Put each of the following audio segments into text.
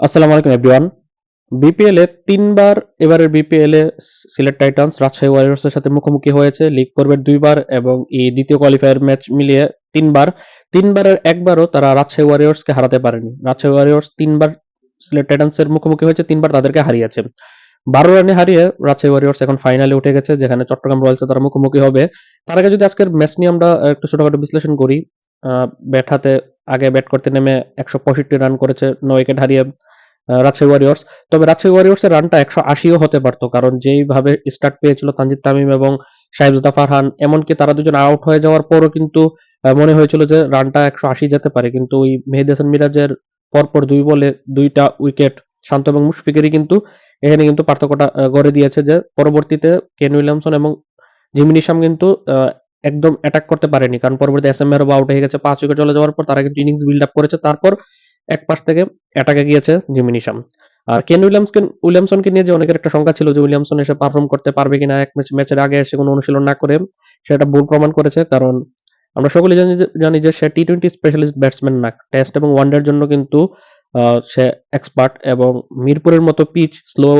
আসসালামু আলাইকুম everyone. BPL এ ৩ বার এবারের বিপিএল এ সিলেট টাইটান্স রাজশাহী ওয়ারিয়র্স এর সাথে মুখোমুখি হয়েছে। লিগ পর্বের ২ বার এবং এই দ্বিতীয় কোয়ালিফায়ার ম্যাচ মিলিয়ে ৩ বার। ৩ বারের একবারও তারা রাজশাহী ওয়ারিয়র্সকে হারাতে পারেনি। রাজশাহী ওয়ারিয়র্স ৩ বার সিলেট টাইটান্সের মুখোমুখি হয়েছে, ৩ বার তাদেরকে হারিয়েছে। ১২ রানে হারিয়ে রাজশাহী ওয়ারিয়র্স এখন ফাইনালে উঠে গেছে, যেখানে চট্টগ্রাম রয়্যালসে তারা মুখোমুখি হবে। তার আগে যদি আজকের ম্যাচ নিয়ে আমরা একটু ছোটখাটো বিশ্লেষণ করি। আ ব্যাট হাতে আগে ব্যাট করতে নেমে ১৬৫ রান করেছে ৯ উইকেট হারিয়ে রাজশাহী ওয়ারিয়র্স। তবে রাজশাহী ওয়ারিয়র্সের রানটা ১৮০ও হতে পারত। কারণ যেইভাবে স্টার্ট পেয়েছিল তানজিদ তামিম এবং সাহেবজাদা ফারহান, এমনকি তারা দুজন আউট হয়ে যাওয়ার পরও কিন্তু মনে হয়েছিল যে রানটা ১৮০ যেতে পারে। কিন্তু ওই মেহেদী হাসান মিরাজের পরপর ২ বলে ২ টা উইকেট শান্ত এবং মুশফিকেরই কিন্তু এখানে কিন্তু পার্থক্যটা গড়ে দিয়েছে, যে পরবর্তীতে কেন উইলিয়ামসন এবং জিমি নিশাম কিন্তু একদম অ্যাটাক করতে পারেনি। কারণ পরবর্তীতে এস এম মেহরাব আউট হয়ে গেছে। ৫ উইকেট চলে যাওয়ার পর তারা কিন্তু ইনিংস বিল্ড আপ করেছে। তারপর এক পাশ থেকে অ্যাটাকে গিয়েছে জিমি নিশাম। আর কেন উইলিয়ামসনকে নিয়ে যে অনেকের একটা শঙ্কা ছিল যে উইলিয়ামসন এসে পারফর্ম করতে পারবে কিনা এক ম্যাচের আগে এসে কোনো অনুশীলন না করে, সেটা ভুল প্রমাণ করেছে। কারণ আমরা সকলেই জানি যে সে টি-টোয়েন্টি স্পেশালিস্ট ব্যাটসম্যান না। টেস্ট এবং ওয়ানডের জন্য কিন্তু সে এক্সপার্ট, এবং মিরপুরের মতো স্লো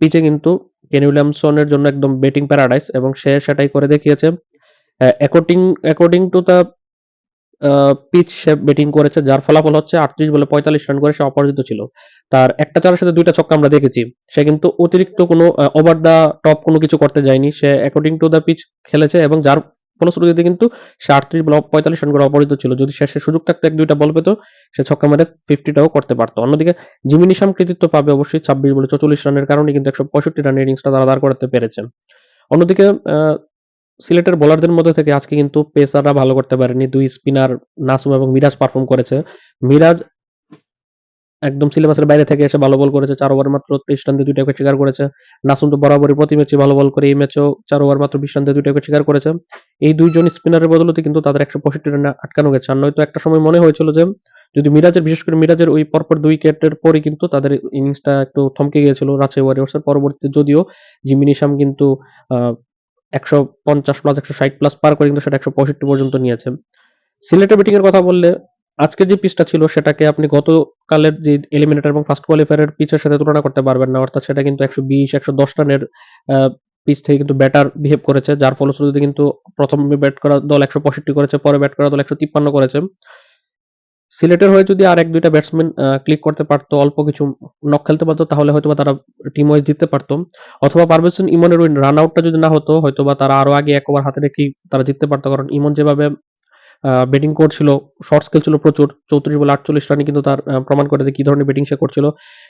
পিচে কিন্তু কেন উইলিয়ামসনের জন্য একদম ব্যাটিং প্যারাডাইস, এবং সে সেটাই করে দেখিয়েছে। According according to the pitch সে ব্যাটিং করেছে, যার ফলাফল হচ্ছে ৩৮ বলে ৪৫ রান করে সে অপরাজিত ছিল। তার একটা চারের সাথে ২ টা ছক্কা আমরা দেখেছি। সে কিন্তু অতিরিক্ত কোনো ওভার দ্য টপ কোনো কিছু করতে যায়নি। সে অ্যাকর্ডিং টু দ্য পিচ খেলেছে, এবং যার ফলশ্রুতিতে কিন্তু সে ৩৮ বলে ৪৫ রান করে অপরাজিত ছিল। যদি শেষে সুযোগ থাকতো ১-২ টা বল পেত, সে ছক্কা মেরে ৫০ টাও করতে পারত। অন্যদিকে জিমি নিশাম কৃতিত্ব পাবে অবশ্যই। ২৬ বলে ৪৪ রানের কারণে কিন্তু ১৬৫ রানের ইনিংসটা তারা দাঁড় করাতে পেরেছে। অন্যদিকে সিলেটের বোলারদের মধ্যে থেকে আজকে কিন্তু পেসাররা ভালো করতে পারেনি। ২ স্পিনার নাসুম এবং মিরাজ পারফর্ম করেছে। মিরাজ একদম সিলেবাসের বাইরে থেকে এসে ভালো বল করেছে। ৪ ওভারে মাত্র ২৩ রান দিয়ে ২ টা উইকেট শিকার করেছে। নাসুম তো বরাবরই প্রতি ম্যাচেই ভালো বল করে। এই ম্যাচেও ৪ ওভার মাত্র ২০ রান দিয়ে ২ টা উইকেট শিকার করেছে। এই ২ জন স্পিনারের বদৌলতে কিন্তু তাদের ১৬৫ রানে আটকানো গেছে। আর নয়তো একটা সময় মনে হয়েছিল যে যদি বিশেষ করে মিরাজের ওই পরপর ২ উইকেটের পরই কিন্তু তাদের ইনিংসটা একটু থমকে গিয়েছিল রাজশাহী ওয়ারিয়র্সের। পরবর্তীতে যদিও জিমি নিশাম কিন্তু আ ১৫০ প্লাস ১৬০ প্লাস পার করে কিন্তু সেটা ১৬৫ পর্যন্ত নিয়েছে। সিলেটের ব্যাটিং এর কথা বললে আজকের যে পিচটা ছিল সেটাকে আপনি গতকালের যে এলিমিনেটর এবং ফার্স্ট কোয়ালিফায়ার এর পিচের সাথে তুলনা করতে পারবেন না। অর্থাৎ সেটা কিন্তু ১২০-১১০ রানের আ পিচ থেকে কিন্তু ব্যাটার বিহেভ করেছে। যার ফলশ্রুতিতে কিন্তু ১ম ব্যাট করা দল ১৬৫ করেছে, পরে ব্যাট করা দল ১৫৩ করেছে। সিলেটের হয়ে যদি আর ১-২ টা ব্যাটসম্যান ক্লিক করতে পারত, অল্প কিছু নক খেলতে পারত, তাহলে হয়তোবা তারা টিম ওয়াইজ জিততে পারত। অথবা পারভেজ হোসেন ইমনের ওই রান আউটটা যদি না হতো, হয়তোবা তারা আরো আগে ১ ওভার হাতে রেখেই তারা জিততে পারত। কারণ ইমন যেভাবে ব্যাটিং করছিল, শর্টস খেলছিল প্রচুর। ৩৪ বলে ৪৮ রানে কিন্তু তার প্রমাণ করে যে কি ধরনের ব্যাটিং সে করছিল।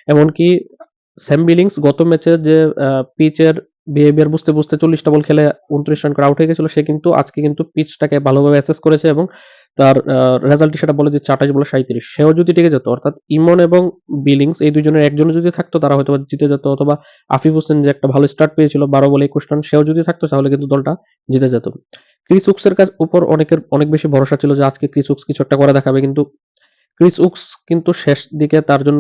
এমনকি স্যাম বিলিংস গত ম্যাচে যে পিচের বিহেভিয়ার বুঝতে ৪০ টা বল খেলে ২৯ রান করে আউট হয়ে গেছিল, সে কিন্তু আজকে কিন্তু পিচটাকে ভালোভাবে অ্যাসেস করেছে, এবং তার রেজাল্টই সেটা বলে দিচ্ছে ২৮ বলে ৩৭। সেও যদি টিকে যেত, অর্থাৎ ইমন এবং বিলিংস এই ২ জনের একজনও যদি থাকতো, তারা হয়তোবা জিতে যেত। অথবা আফিফ হোসেন যে একটা ভালো স্টার্ট পেয়েছিল ১২ বলে ২১ রান, সেও যদি থাকতো তাহলে কিন্তু দলটা জিতে যেত। ক্রিস উকসের উপর অনেকের অনেক বেশি ভরসা ছিল যে আজকে ক্রিস উকস কিছু একটা করে দেখাবে। কিন্তু ক্রিস উকস কিন্তু শেষ দিকে তার জন্য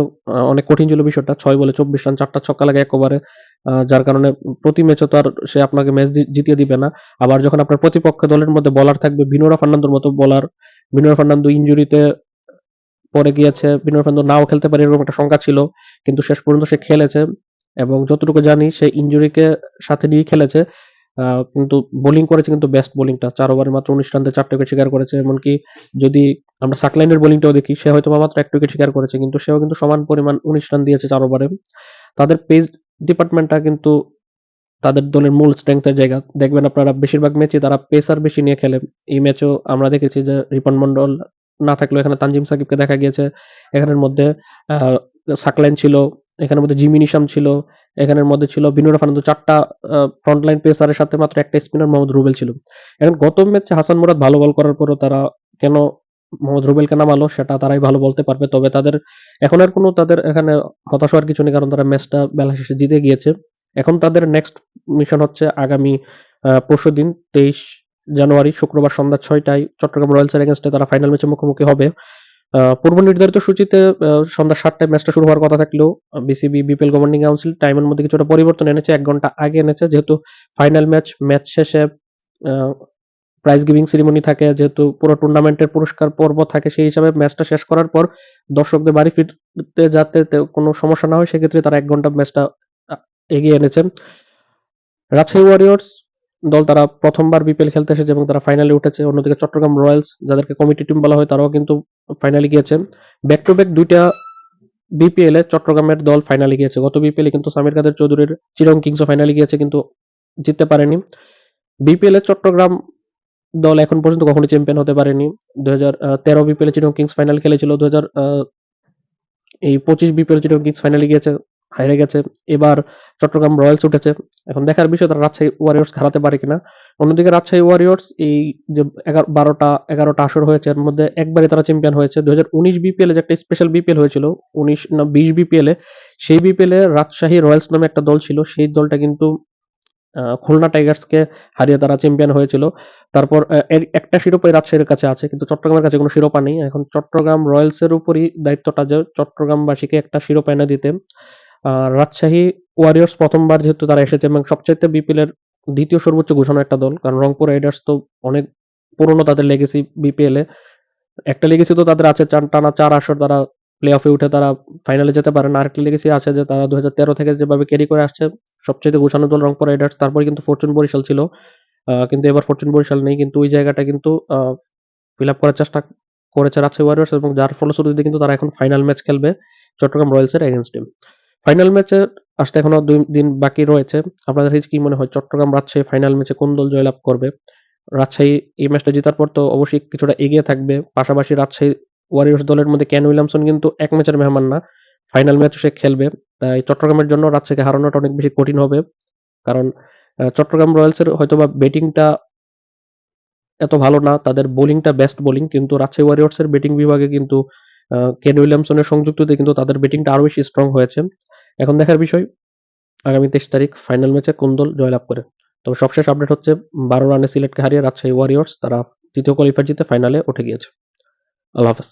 অনেক কঠিন ছিল বিষয়টা। ৬ বলে ২৪ রান, ৪ টা ছক্কা লাগে ১ ওভারে। যার কারণে প্রতি ম্যাচে তো আর সে আপনাকে ম্যাচ জিতিয়ে দিবে না। আবার যখন আপনার প্রতিপক্ষ দলের মধ্যে বলার থাকবে, বিনোরা ফার্নান্দোর মতো বলার, বিনোরা ফার্নান্দো ইনজুরিতে পড়ে গিয়েছে। বিনোরা ফার্নান্দো নাও খেলতে পারে এরকম একটা শঙ্কা ছিল। কিন্তু শেষ পর্যন্ত সে খেলেছে, এবং যতটুকু জানি সে ইনজুরিকে সাথে নিয়েই খেলেছে। কিন্তু বোলিং করেছে কিন্তু বেস্ট বোলিংটা। ৪ ওভারে মাত্র ১৯ রান দিয়ে ৪ টা উইকেট শিকার করেছে। এমনকি যদি আমরা সাকলাইনের বোলিংটাও দেখি, সে হয়তোবা মাত্র ১ টা উইকেট শিকার করেছে। কিন্তু সেও কিন্তু সমান পরিমাণ ১৯ রান দিয়েছে ৪ ওভারে। তাদের পেস ডিপার্টমেন্টটা কিন্তু তাদের দলের মূল স্ট্রেংথ এর জায়গা। দেখবেন আপনারা বেশিরভাগ ম্যাচই তারা পেসার বেশি নিয়ে খেলে। এই ম্যাচেও আমরা দেখেছি যে রিপন মন্ডল না থাকলেও এখানে তানজিম সাকিবকে দেখা গিয়েছে। এখানের মধ্যে আ সাকলাইন ছিল, এখানের মধ্যে জিমি নিশাম ছিল, এখানের মধ্যে ছিল বিনোরা ফার্নান্দো। ৪ টা ফ্রন্টলাইন পেসারের সাথে মাত্র ১ টা স্পিনার মোহাম্মদ রুবেল ছিল। এখন গত ম্যাচে হাসান মুরাদ ভালো বল করার পরও তারা কেন মোহাম্মদ রুবেলকে নামালো সেটা তারাই ভালো বলতে পারবে। তবে তাদের এখন আর কোনো তাদের এখানে হতাশ হওয়ার কিছু নেই, কারণ তারা ম্যাচটা বেলা শেষে জিতে গিয়েছে। এখন তাদের নেক্সট মিশন হচ্ছে আগামী পরশুদিন ২৩ জানুয়ারি শুক্রবার সন্ধ্যা ৬টায় চট্টগ্রাম রয়্যালসের এগেইনস্টে তারা ফাইনাল ম্যাচে মুখোমুখি হবে। পূর্ব নির্ধারিত সূচিতে সন্ধ্যা ৭টায় ম্যাচটা শুরু হওয়ার কথা থাকলেও বিসিবি বিপিএল গভর্নিং কাউন্সিল টাইমের মধ্যে কিছুটা পরিবর্তন এনেছে। ১ ঘন্টা আগে এনেছে। যেহেতু ফাইনাল ম্যাচ শেষে আ প্রাইজ গিভিং সেরিমনি থাকে, যেহেতু পুরো টুর্নামেন্টের পুরস্কার পর্ব থাকে, সেই হিসাবে ম্যাচটা শেষ করার পর দর্শকদের বাড়ি ফিরতে যাতে কোনো সমস্যা না হয়, সেক্ষেত্রে তারা 1 ঘন্টা ম্যাচটা এগিয়ে এনেছেন। রাজশাহী ওয়ারিয়র্স দল তারা প্রথমবার বিপিএল খেলতে এসেছে এবং তারা ফাইনালে উঠেছে। অন্যদিকে চট্টগ্রাম রয়্যালস, যাদেরকে কমিটি টিম বলা হয়, তারাও কিন্তু ফাইনালে গিয়েছে। ব্যাক টু ব্যাক 2টা বিপিএল এ চট্টগ্রামের দল ফাইনালে গিয়েছে। গত বিপিএল এ কিন্তু সামির কাদের চৌধুরীর চিটাগং কিংসও ফাইনালে গিয়েছে, কিন্তু জিততে পারেনি। বিপিএল এ চট্টগ্রাম দল এখন পর্যন্ত কখনো চ্যাম্পিয়ন হতে পারেনি। 2013 বিপিএল এ চিটাগং কিংস ফাইনাল খেলেছিল। 25 বিপিএল চিটাগং কিংস ফাইনালে গিয়েছে, হাইরে গেছে। এবার চট্টগ্রাম রয়্যালস উঠেছে। এখন দেখার বিষয় তারা রাজশাহী ওয়ারিয়র্স হারাতে পারে কিনা। অন্যদিকে রাজশাহী ওয়ারিয়র্স এই যে 11টা আসর হয়েছে, এর মধ্যে একবারই তারা চ্যাম্পিয়ন হয়েছে। 2019 বিপিএল এ যে একটা স্পেশাল বিপিএল হয়েছিল, 20 বিপিএল এ, সেই বিপিএল এ রাজশাহী রয়্যালস নামে একটা দল ছিল, সেই দলটা কিন্তু খুলনা টাইগার্সকে হারিয়ে তারা চ্যাম্পিয়ন হয়েছিল। তারপর এর একটা শিরোপাই রাজশাহীর কাছে আছে, কিন্তু চট্টগ্রামের কাছে কোনো শিরোপা নেই। এখন চট্টগ্রাম রয়্যালসের উপরই দায়িত্বটা যে চট্টগ্রামবাসীকে একটা শিরোপা এনে দিতে। রাজশাহী ওয়ারিয়র্স প্রথমবার যেহেতু তারা এসেছে এবং সবচাইতে বিপিএল এর দ্বিতীয় সর্বোচ্চ ঘোষণা একটা দল, কারণ রংপুর রাইডার্স তো অনেক পুরনো তাদের লেগেসি বিপিএল এ। একটা লেগেসি তো তাদের আছে, টানা 4 আসর তারা প্লে অফে উঠে তারা ফাইনালে যেতে পারে না। আরেকটা লেগেসি আছে যে তারা 2013 থেকে যেভাবে ক্যারি করে আসছে, সবচেয়ে ঘোষানো দল রংপুর রাইডার্স, তারপরে কিন্তু ফরচুন বরিশাল ছিল। কিন্তু এবার ফরচুন বরিশাল নেই, কিন্তু ওই জায়গাটা কিন্তু ফিল আপ করার চেষ্টা করেছে রাজশাহী ওয়ারিয়র্স, এবং যার ফলশ্রুতিতে কিন্তু তারা এখন ফাইনাল ম্যাচ খেলবে চট্টগ্রাম রয়্যালসের এগেনস্টে। ফাইনাল ম্যাচে আসতে এখনো 2 দিন বাকি রয়েছে। আপনাদের কাছে কি মনে হয় চট্টগ্রাম রাজশাহী ফাইনাল ম্যাচে কোন দল জয়লাভ করবে? রাজশাহী এই ম্যাচটা জেতার পর তো অবশ্যই কিছুটা এগিয়ে থাকবে। পাশাপাশি রাজশাহী ওয়ারিয়র্স দলের মধ্যে কেন উইলিয়ামসন কিন্তু এক ম্যাচের মেহমান না, ফাইনাল ম্যাচও সে খেলবে। তাই চট্টগ্রামের জন্য রাজশাহীকে হারানোটা অনেক বেশি কঠিন হবে। কারণ চট্টগ্রাম রয়্যালসের হয়তোবা ব্যাটিংটা এত ভালো না, তাদের বোলিংটা বেস্ট বোলিং, কিন্তু রাজশাহী ওয়ারিয়র্সের ব্যাটিং বিভাগে কিন্তু কেন উইলিয়ামসনের সংযুক্তিতে কিন্তু তাদের ব্যাটিংটা আরো বেশি স্ট্রং হয়েছে। এখন দেখার বিষয় আগামী 23 তারিখ ফাইনাল ম্যাচে কোন দল জয়লাভ করে। তবে সবশেষ আপডেট হচ্ছে 12 রানে সিলেটকে হারিয়ে রাজশাহী ওয়ারিয়র্স তারা তৃতীয় কোয়ালিফায়ার জিতে ফাইনালে উঠে গিয়েছে। আল্লাহ হাফেজ।